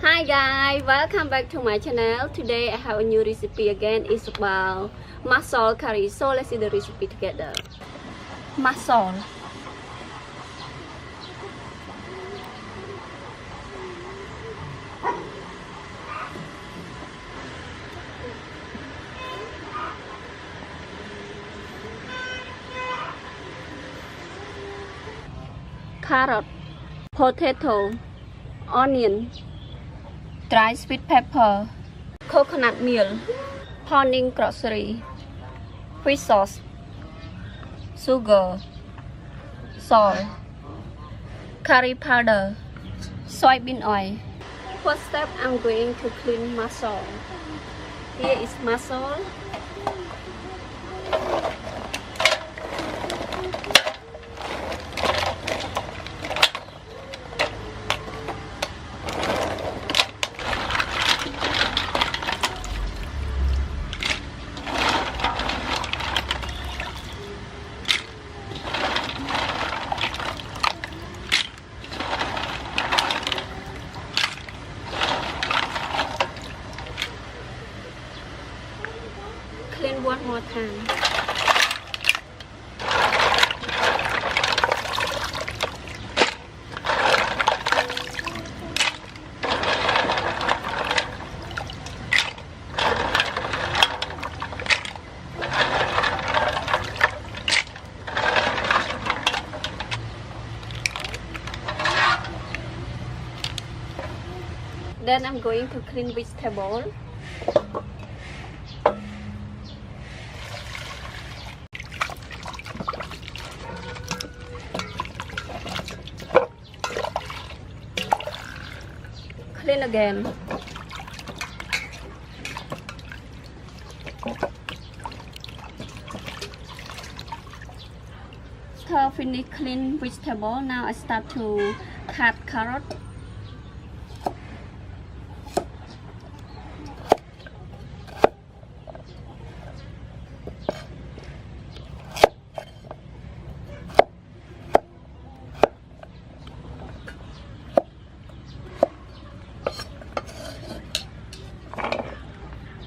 Hi guys, welcome back to my channel. Today I have a new recipe again. It's about mussel curry. So let's see the recipe together. Mussel. Carrot, potato, onion, dry sweet pepper, coconut meal, pounding grocery, fish sauce, sugar, salt, curry powder, soybean oil. First step, I'm going to clean mussel. Here is mussel. Clean one more time. Then I'm going to clean vegetable. Clean again. After finish clean vegetable, now I start to cut carrot.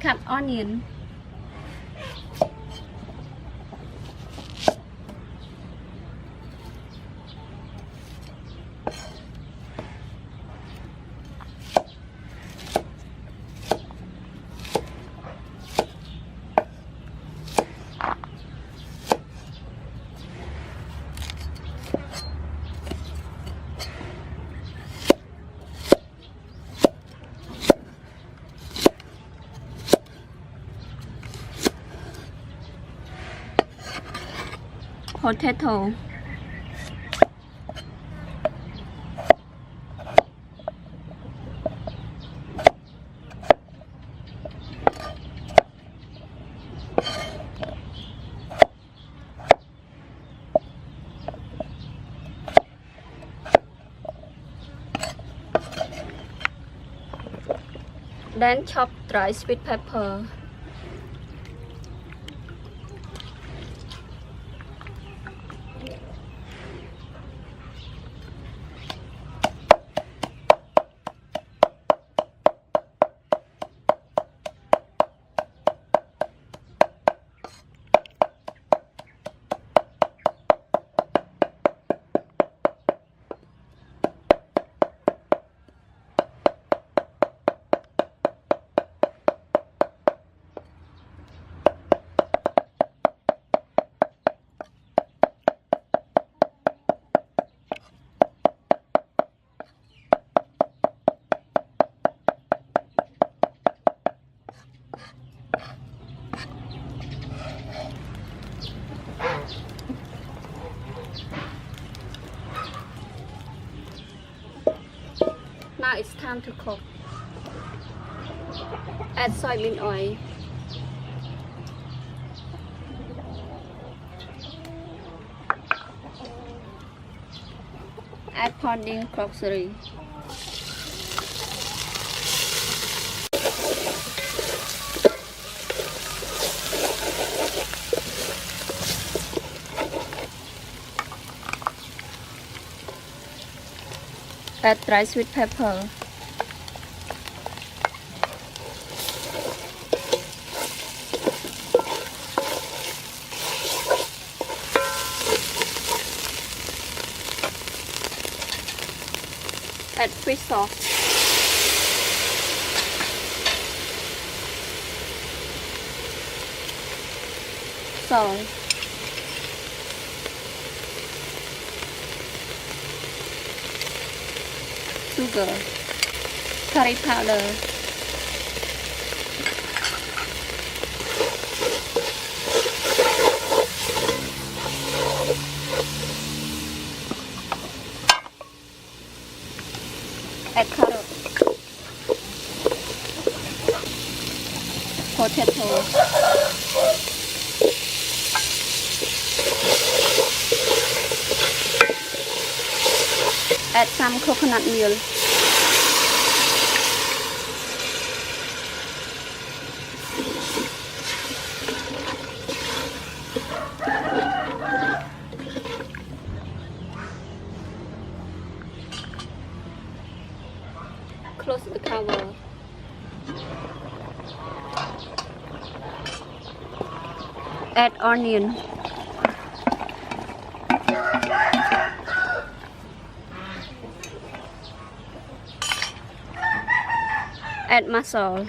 Cut onion. Potato. Then chop dry sweet pepper. Now it's time to cook. Add soybean oil. Add pounding grocery. Add dry sweet pepper. Add fish sauce. Salt. Sugar. Curry powder. Add carrot, potato, add some coconut milk, close the cover. Add onion. Add mussel.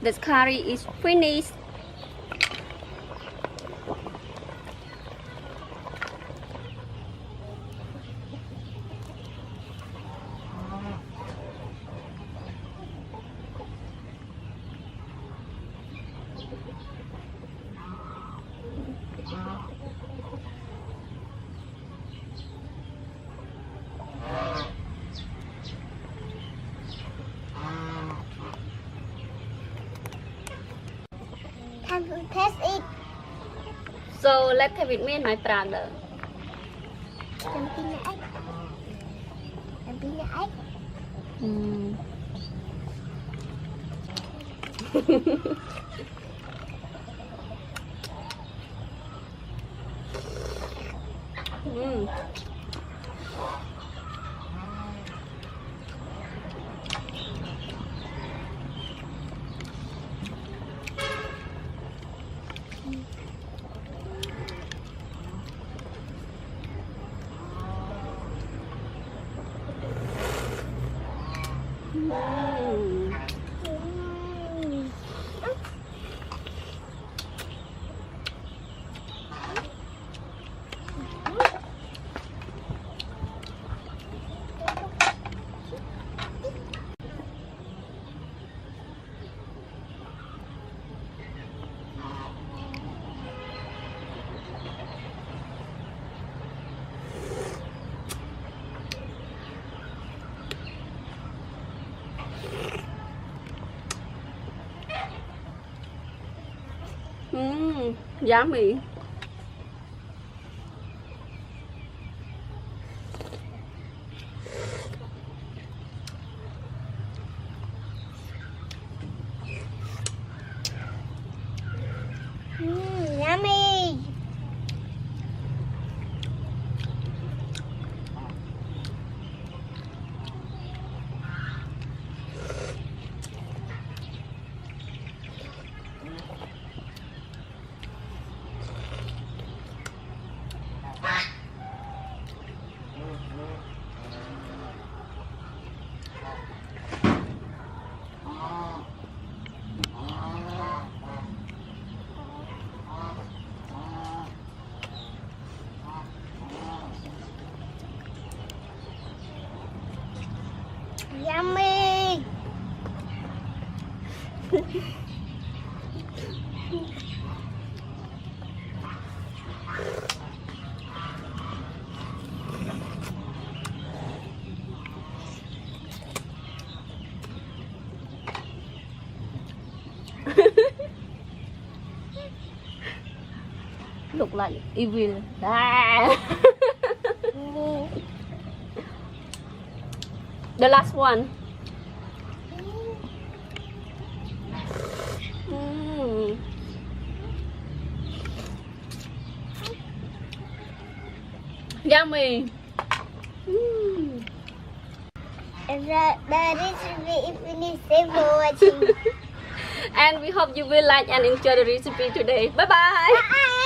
The curry is finished. Time to test it. So let's have it me and my brother. Jumping the egg. Jumping the egg. Yummy. Yummy. look like evil. Ah. The last one. Yummy. The recipe finished. Thanks for watching. And we hope you will like and enjoy the recipe today. Bye bye. Bye.